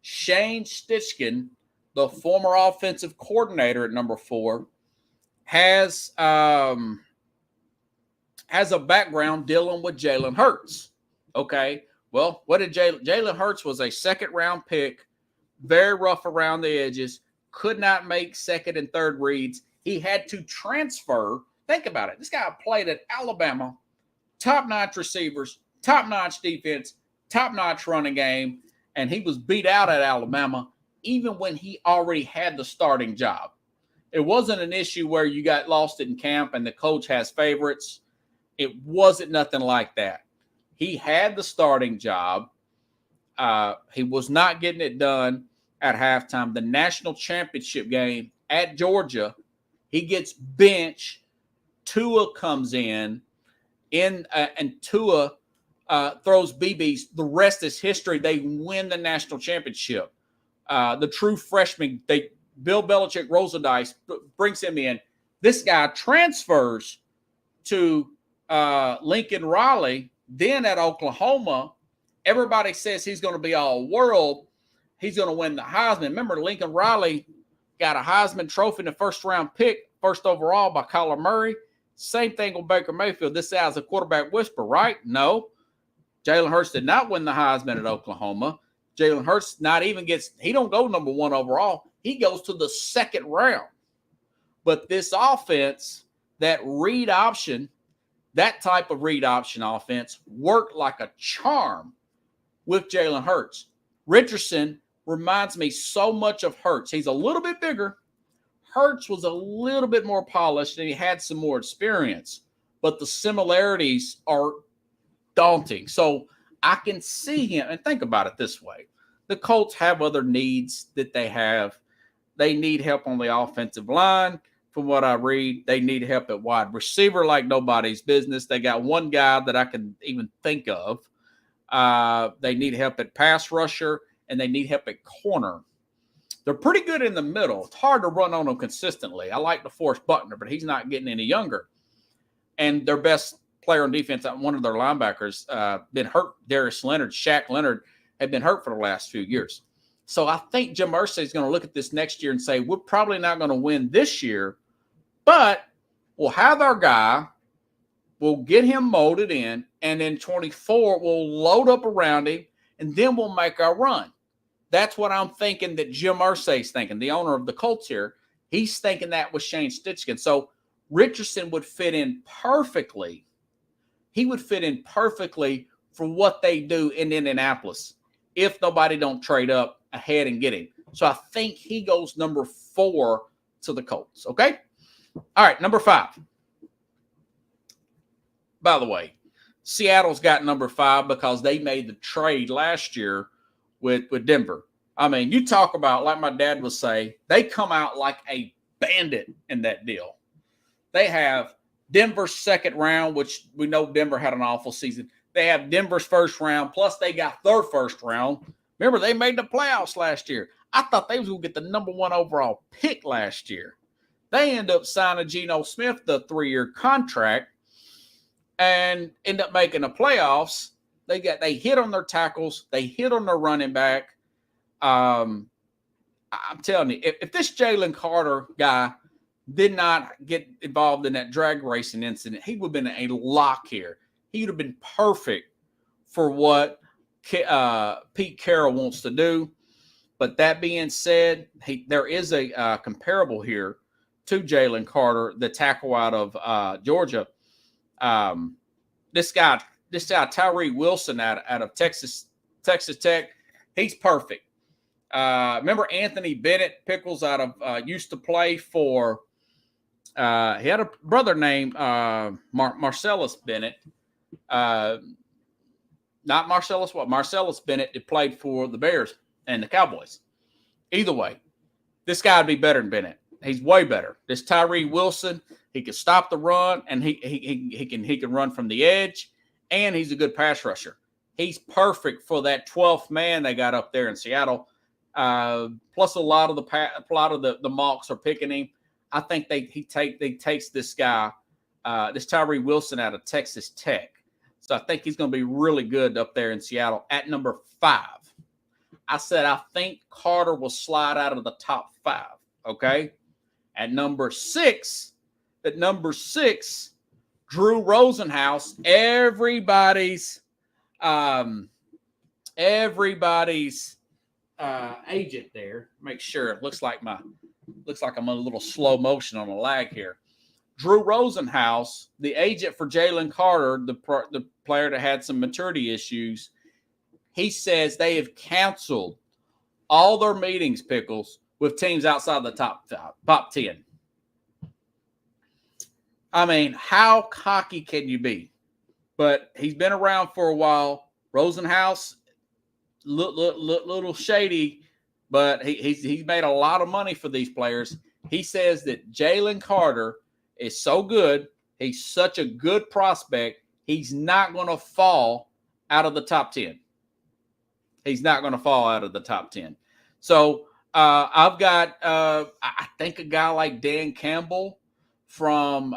Shane Steichen, the former offensive coordinator at number 4, has a background dealing with Jalen Hurts. Okay, well, what did Jalen Hurts was a second-round pick, very rough around the edges, could not make second and third reads. He had to transfer. Think about it. This guy played at Alabama, top-notch receivers, top-notch defense, top-notch running game, and he was beat out at Alabama even when he already had the starting job. It wasn't an issue where you got lost in camp and the coach has favorites. It wasn't nothing like that. He had the starting job. He was not getting it done at halftime. The national championship game at Georgia, he gets benched. Tua comes in and Tua throws BBs. The rest is history. They win the national championship. The true freshman, Bill Belichick rolls the dice, brings him in. This guy transfers to Lincoln Riley. Then at Oklahoma, everybody says he's going to be all world. He's going to win the Heisman. Remember, Lincoln Riley got a Heisman Trophy in the first-round pick, first overall by Kyler Murray. Same thing with Baker Mayfield. This guy's a quarterback whisperer, right? No. Jalen Hurts did not win the Heisman at Oklahoma. Jalen Hurts he don't go number one overall. He goes to the second round. But this offense, that read option, that type of read option offense worked like a charm with Jalen Hurts. Richardson reminds me so much of Hurts. He's a little bit bigger. Hurts was a little bit more polished and he had some more experience, but the similarities are daunting. So I can see him, and think about it this way. The Colts have other needs that they have. They need help on the offensive line. From what I read, they need help at wide receiver like nobody's business. They got one guy that I can even think of. They need help at pass rusher, and they need help at corner. They're pretty good in the middle. It's hard to run on them consistently. I like DeForest Buckner, but he's not getting any younger. And their best player on defense, one of their linebackers, been hurt. Darius Leonard, Shaq Leonard, had been hurt for the last few years. So I think Jim Irsay is going to look at this next year and say, we're probably not going to win this year, but we'll have our guy, we'll get him molded in, and in 24, we'll load up around him, and then we'll make our run. That's what I'm thinking that Jim Irsay is thinking, the owner of the Colts here. He's thinking that with Shane Steichen. So Richardson would fit in perfectly. He would fit in perfectly for what they do in Indianapolis if nobody don't trade up ahead and get him. So I think he goes number 4 to the Colts, okay? All right, number 5. By the way, Seattle's got number 5 because they made the trade last year with Denver. I mean, you talk about, like my dad would say, they come out like a bandit in that deal. They have Denver's second round, which we know Denver had an awful season. They have Denver's first round, plus they got their first round. Remember, they made the playoffs last year. I thought they was going to get the number 1 overall pick last year. They end up signing Geno Smith the 3-year contract and end up making the playoffs. They hit on their tackles. They hit on their running back. I'm telling you, if this Jalen Carter guy did not get involved in that drag racing incident, he would have been a lock here. He would have been perfect for what Pete Carroll wants to do. But that being said, there is a comparable here to Jalen Carter, the tackle out of Georgia. This guy, Tyree Wilson out of Texas Tech, he's perfect. Remember Anthony Bennett Pickles out of used to play for he had a brother named Marcellus Bennett. Not Marcellus Bennett that played for the Bears and the Cowboys. Either way, this guy would be better than Bennett. He's way better. This Tyree Wilson, he can stop the run and he can run from the edge, and he's a good pass rusher. He's perfect for that 12th man they got up there in Seattle. Plus, a lot of the mocks are picking him. I think they takes this guy, this Tyree Wilson out of Texas Tech. So I think he's going to be really good up there in Seattle at number 5. I said I think Carter will slide out of the top 5. Okay, at number 6, Drew Rosenhaus, everybody's agent there. Make sure it looks like my looks like I'm a little slow motion on a lag here. Drew Rosenhaus, the agent for Jalen Carter, the player that had some maturity issues, he says they have canceled all their meetings, Pickles, with teams outside the top 10. I mean, how cocky can you be? But he's been around for a while. Rosenhaus, little shady, but he's made a lot of money for these players. He says that Jalen Carter is so good. He's such a good prospect. He's not going to fall out of the top 10. He's not going to fall out of the top 10. So I've got, I think, a guy like Dan Campbell from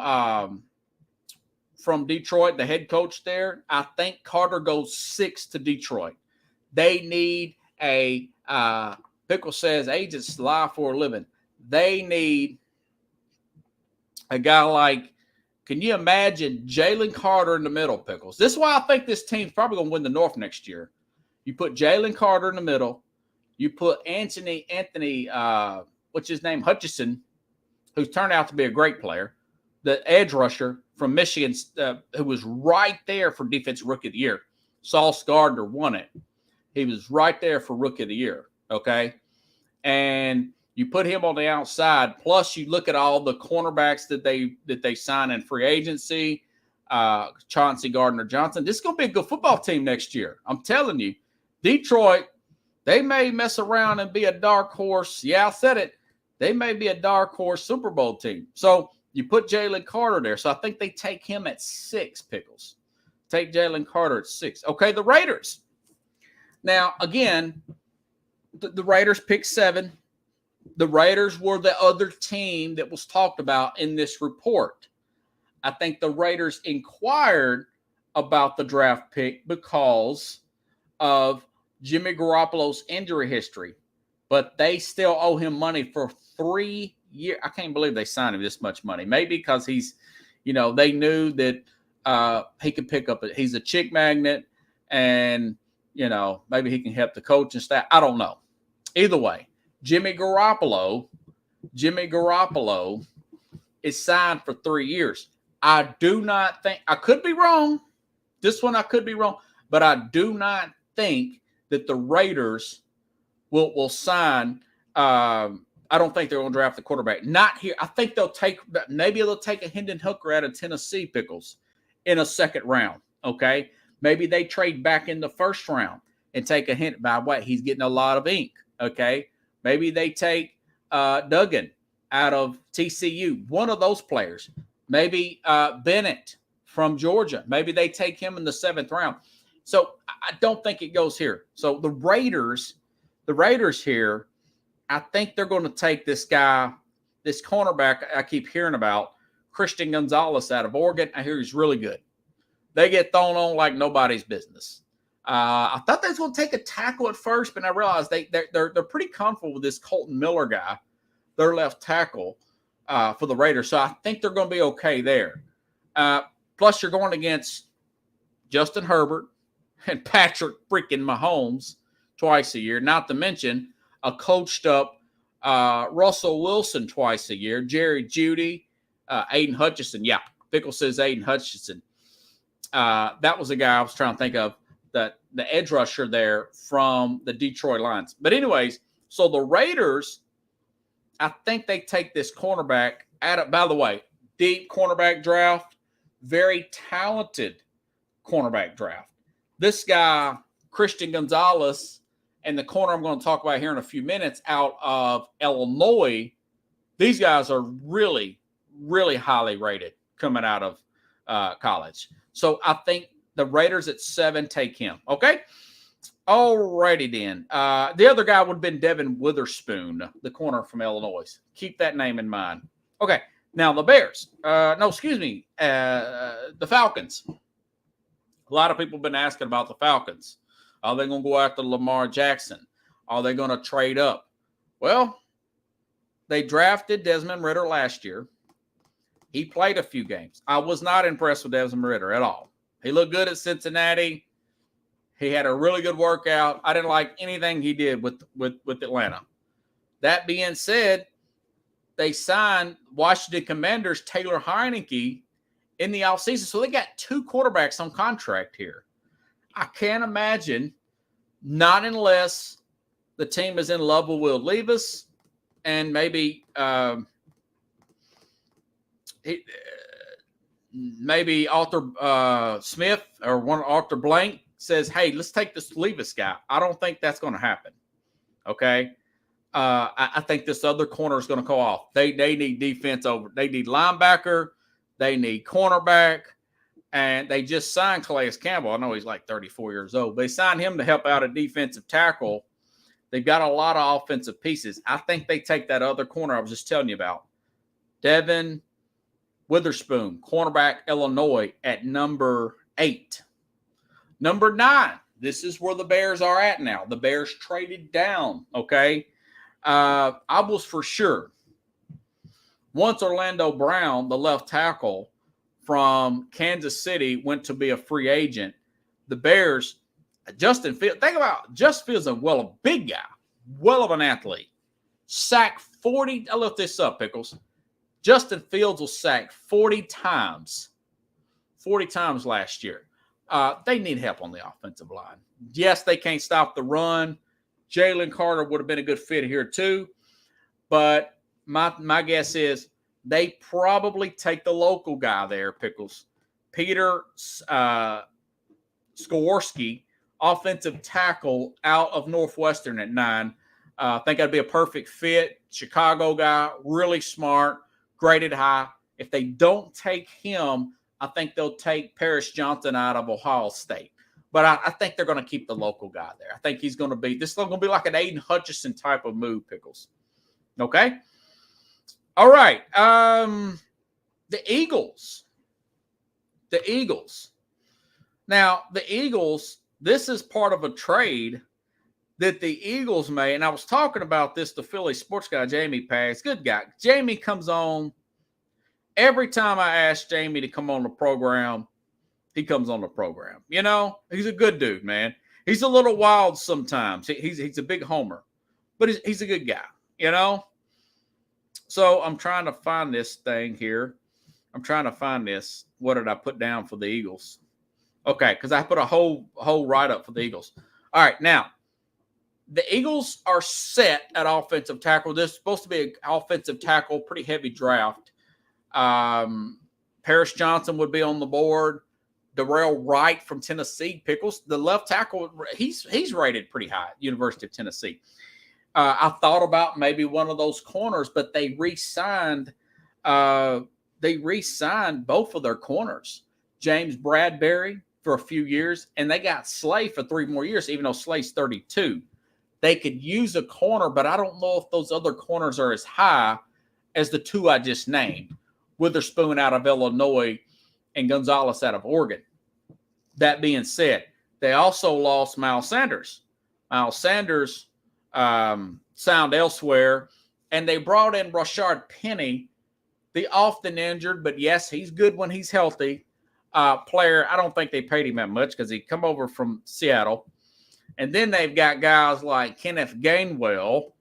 Detroit, the head coach there. I think Carter goes 6 to Detroit. They need a Pickle says agents lie for a living. They need a guy like, can you imagine Jalen Carter in the middle, Pickles? This is why I think this team's probably going to win the North next year. You put Jalen Carter in the middle. You put Anthony, what's his name, Hutchinson, who's turned out to be a great player, the edge rusher from Michigan, who was right there for Defensive Rookie of the Year. Sauce Gardner won it. He was right there for Rookie of the Year, okay? And you put him on the outside, plus you look at all the cornerbacks that they sign in free agency, Chauncey Gardner-Johnson. This is going to be a good football team next year. I'm telling you. Detroit, they may mess around and be a dark horse. Yeah, I said it. They may be a dark horse Super Bowl team. So you put Jalen Carter there. So I think they take him at 6, Pickles. Take Jalen Carter at 6. Okay, the Raiders. Now, again, the Raiders picked 7. The Raiders were the other team that was talked about in this report. I think the Raiders inquired about the draft pick because of Jimmy Garoppolo's injury history, but they still owe him money for 3 years. I can't believe they signed him this much money. Maybe because he's, they knew that he could pick up. He's a chick magnet, and maybe he can help the coach and staff. I don't know. Either way, Jimmy Garoppolo is signed for 3 years. I do not think, I could be wrong. This one I could be wrong, but I do not think that the Raiders will sign. I don't think they're going to draft the quarterback. Not here. I think they'll take a Hendon Hooker out of Tennessee, Pickles, in a second round. Okay, maybe they trade back in the first round and take a hint. By the way, he's getting a lot of ink. Okay, maybe they take Duggan out of TCU, one of those players. Maybe Bennett from Georgia. Maybe they take him in the 7th round. So I don't think it goes here. So the Raiders here, I think they're going to take this guy, this cornerback I keep hearing about, Christian Gonzalez out of Oregon. I hear he's really good. They get thrown on like nobody's business. I thought they was going to take a tackle at first, but I realized they're pretty comfortable with this Colton Miller guy, their left tackle for the Raiders. So I think they're going to be okay there. Plus, you're going against Justin Herbert and Patrick freaking Mahomes twice a year, not to mention a coached-up Russell Wilson twice a year, Jerry Jeudy, Aiden Hutchinson. Yeah, Pickle says Aiden Hutchinson. That was a guy I was trying to think of, the edge rusher there from the Detroit Lions. But anyways, so the Raiders, I think they take this cornerback by the way, deep cornerback draft, very talented cornerback draft. This guy, Christian Gonzalez, and the corner I'm going to talk about here in a few minutes out of Illinois, these guys are really, really highly rated coming out of college. So I think the Raiders at 7 take him. Okay? Alrighty then. The other guy would have been Devin Witherspoon, the corner from Illinois. Keep that name in mind. Okay. Now the Bears. The Falcons. A lot of people have been asking about the Falcons. Are they going to go after Lamar Jackson? Are they going to trade up? Well, they drafted Desmond Ridder last year. He played a few games. I was not impressed with Desmond Ridder at all. He looked good at Cincinnati. He had a really good workout. I didn't like anything he did with Atlanta. That being said, they signed Washington Commanders Taylor Heineke in the offseason. So they got 2 quarterbacks on contract here. I can't imagine, not unless the team is in love with Will Levis and maybe Arthur Smith or Arthur Blank says, hey, let's take this Levis guy. I don't think that's going to happen. Okay. I think this other corner is going to go off. They need defense over. They need linebacker. They need cornerback. And they just signed Calais Campbell. I know he's like 34 years old. They signed him to help out a defensive tackle. They've got a lot of offensive pieces. I think they take that other corner I was just telling you about. Devin Witherspoon, cornerback, Illinois, at number 8. Number 9. This is where the Bears are at now. The Bears traded down, okay? I was for sure. Once Orlando Brown, the left tackle from Kansas City, went to be a free agent, the Bears, Justin Fields, think about Justin Fields, a big guy, well of an athlete. Sacked 40, I looked this up, Pickles. Justin Fields was sacked 40 times last year. They need help on the offensive line. Yes, they can't stop the run. Jalen Carter would have been a good fit here too. But my guess is they probably take the local guy there, Pickles. Peter Skoworski, offensive tackle out of Northwestern at 9. I think that'd be a perfect fit. Chicago guy, really smart, graded high. If they don't take him, I think they'll take Paris Johnson out of Ohio State. But I think they're going to keep the local guy there. I think he's going to be – this is going to be like an Aiden Hutchinson type of move, Pickles. Okay? All right. The Eagles. Now, the Eagles, this is part of a trade that the Eagles made. And I was talking about this to Philly sports guy, Jamie Pags. Good guy. Jamie comes on. Every time I ask Jamie to come on the program, he comes on the program. You know, he's a good dude, man. He's a little wild sometimes. He's a big homer, but he's a good guy, you know? So I'm trying to find this thing here. What did I put down for the Eagles? Okay, because I put a whole write-up for the Eagles. All right, now, the Eagles are set at offensive tackle. This is supposed to be an offensive tackle, pretty heavy draft. Paris Johnson would be on the board. Darrell Wright from Tennessee, Pickles. The left tackle, he's rated pretty high at University of Tennessee. I thought about maybe one of those corners, but they re-signed both of their corners. James Bradbury for a few years, and they got Slay for 3 more years, even though Slay's 32. They could use a corner, but I don't know if those other corners are as high as the 2 I just named. Witherspoon out of Illinois and Gonzalez out of Oregon. That being said, they also lost Miles Sanders. Miles Sanders signed elsewhere, and they brought in Rashard Penny, the often injured, but yes, he's good when he's healthy, player. I don't think they paid him that much because he come over from Seattle. And then they've got guys like Kenneth Gainwell,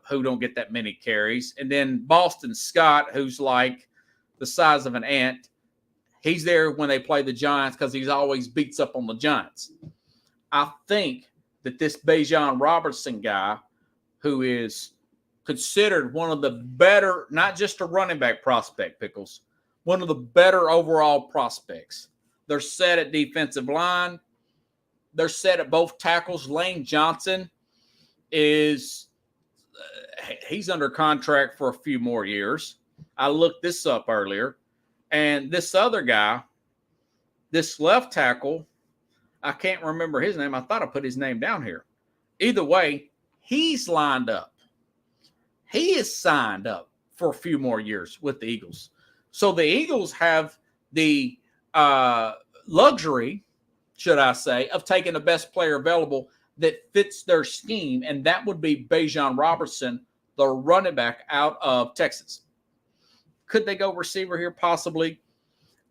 who don't get that many carries. And then Boston Scott, who's like the size of an ant. He's there when they play the Giants because he's always beats up on the Giants. I think that this Bijan Robertson guy, who is considered one of the better, not just a running back prospect, Pickles, one of the better overall prospects. They're set at defensive line. They're set at both tackles. Lane Johnson he's under contract for a few more years. I looked this up earlier. And this other guy, this left tackle, I can't remember his name. I thought I put his name down here. Either way, he's lined up. He is signed up for a few more years with the Eagles. So the Eagles have the luxury, should I say, of taking the best player available that fits their scheme, and that would be Bijan Robertson, the running back out of Texas. Could they go receiver here? Possibly.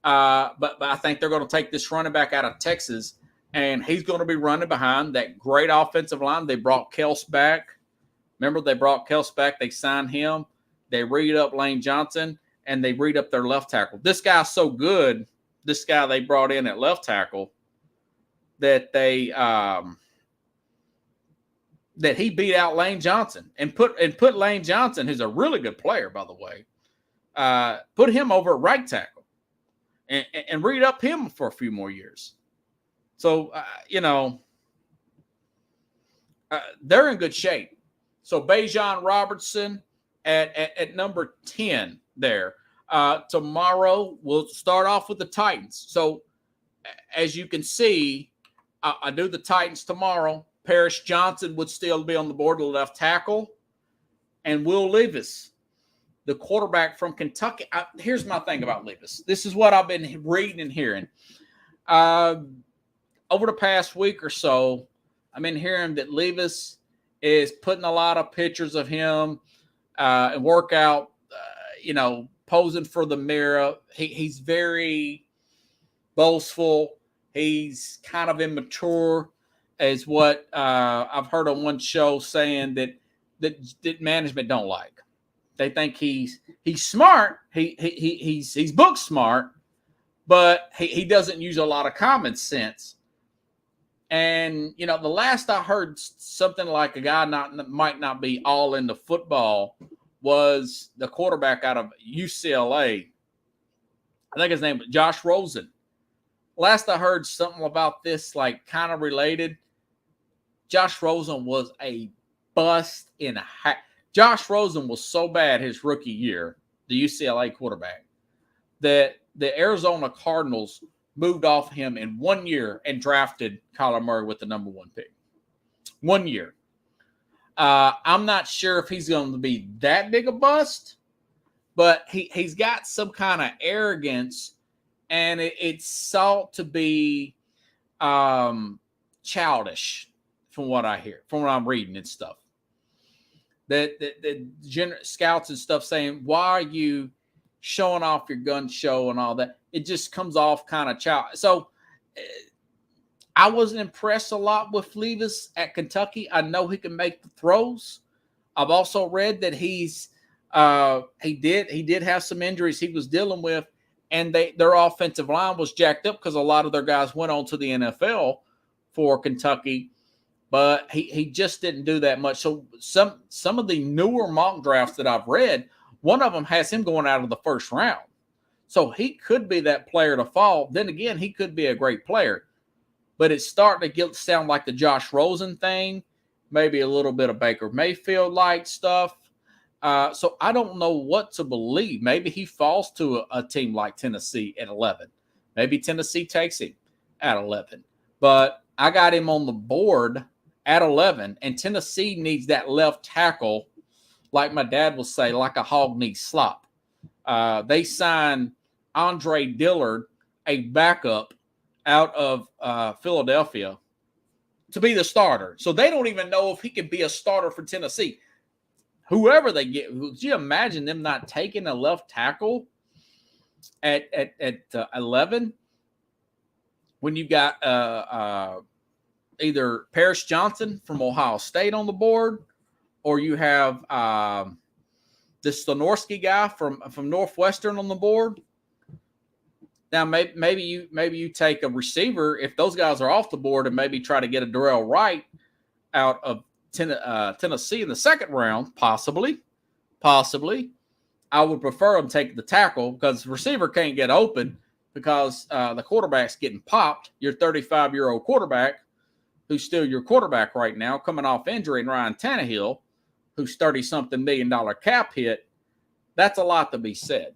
But I think they're going to take this running back out of Texas, and he's going to be running behind that great offensive line. They brought Kels back. Remember, they brought Kels back. They signed him. they read up Lane Johnson, and they read up their left tackle. This guy's so good, this guy they brought in at left tackle, that they that he beat out Lane Johnson and put Lane Johnson, who's a really good player, by the way, put him over at right tackle and read up him for a few more years. So, they're in good shape. So Bijan Robertson at number 10 there. Tomorrow we'll start off with the Titans. So as you can see, I do the Titans tomorrow. Paris Johnson would still be on the board of left tackle. And Will Levis, the quarterback from Kentucky. Here's my thing about Levis. This is what I've been reading and hearing. Over the past week or so, I've been hearing that Levis is putting a lot of pictures of him and workout, posing for the mirror. He's very boastful. He's kind of immature, is what I've heard on one show saying that management don't like. They think he's smart. He's book smart, but he doesn't use a lot of common sense. And the last I heard something like a guy might not be all into football was the quarterback out of UCLA. I think his name was Josh Rosen. Last I heard something about this, like kind of related. Josh Rosen was a bust in a hat. Josh Rosen was so bad his rookie year, the UCLA quarterback, that the Arizona Cardinals moved off him in 1 year and drafted Kyler Murray with the number 1 pick. 1 year. I'm not sure if he's going to be that big a bust, but he's got some kind of arrogance, and it's thought to be childish. From what I hear, from what I'm reading and stuff, that the scouts and stuff saying, why are you showing off your gun show and all that? It just comes off kind of child. So I wasn't impressed a lot with Levis at Kentucky. I know he can make the throws. I've also read that he did have some injuries he was dealing with, and their offensive line was jacked up because a lot of their guys went on to the NFL for Kentucky. But he just didn't do that much. So some of the newer mock drafts that I've read, one of them has him going out of the first round. So he could be that player to fall. Then again, he could be a great player. But it's starting to sound like the Josh Rosen thing, maybe a little bit of Baker Mayfield-like stuff. So I don't know what to believe. Maybe he falls to a team like Tennessee at 11. Maybe Tennessee takes him at 11. But I got him on the board at 11, and Tennessee needs that left tackle, like my dad will say, like a hog needs slop. They signed Andre Dillard, a backup out of Philadelphia, to be the starter. So they don't even know if he can be a starter for Tennessee. Whoever they get, would you imagine them not taking a left tackle at 11 when you got either Paris Johnson from Ohio State on the board, or you have this Stonorski guy from Northwestern on the board? Now, maybe you take a receiver if those guys are off the board, and maybe try to get a Darrell Wright out of Tennessee in the second round, possibly. I would prefer them take the tackle because the receiver can't get open because the quarterback's getting popped. Your 35-year-old quarterback, who's still your quarterback right now, coming off injury, and Ryan Tannehill, who's $30-something million cap hit. That's a lot to be said.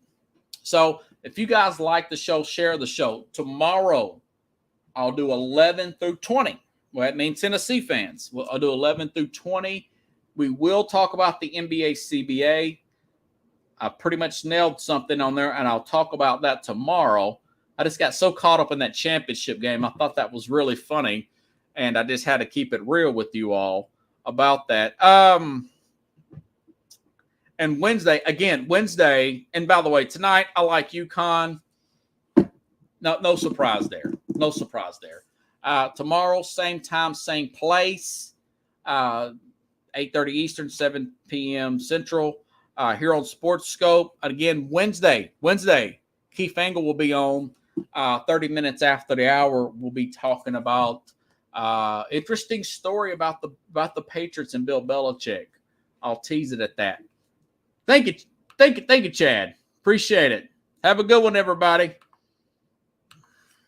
So if you guys like the show, share the show. Tomorrow, I'll do 11 through 20. Well, that means Tennessee fans. I'll do 11 through 20. We will talk about the NBA CBA. I pretty much nailed something on there, and I'll talk about that tomorrow. I just got so caught up in that championship game. I thought that was really funny, and I just had to keep it real with you all about that. And Wednesday, and by the way, tonight I like UConn. No surprise there. No surprise there. Tomorrow, same time, same place, 8:30 Eastern, 7 p.m. Central. here on Sports Scope. Again, Wednesday, Keith Angle will be on 30 minutes after the hour. We'll be talking about interesting story about the Patriots and Bill Belichick. I'll tease it at that. Thank you, Chad. Appreciate it. Have a good one, everybody.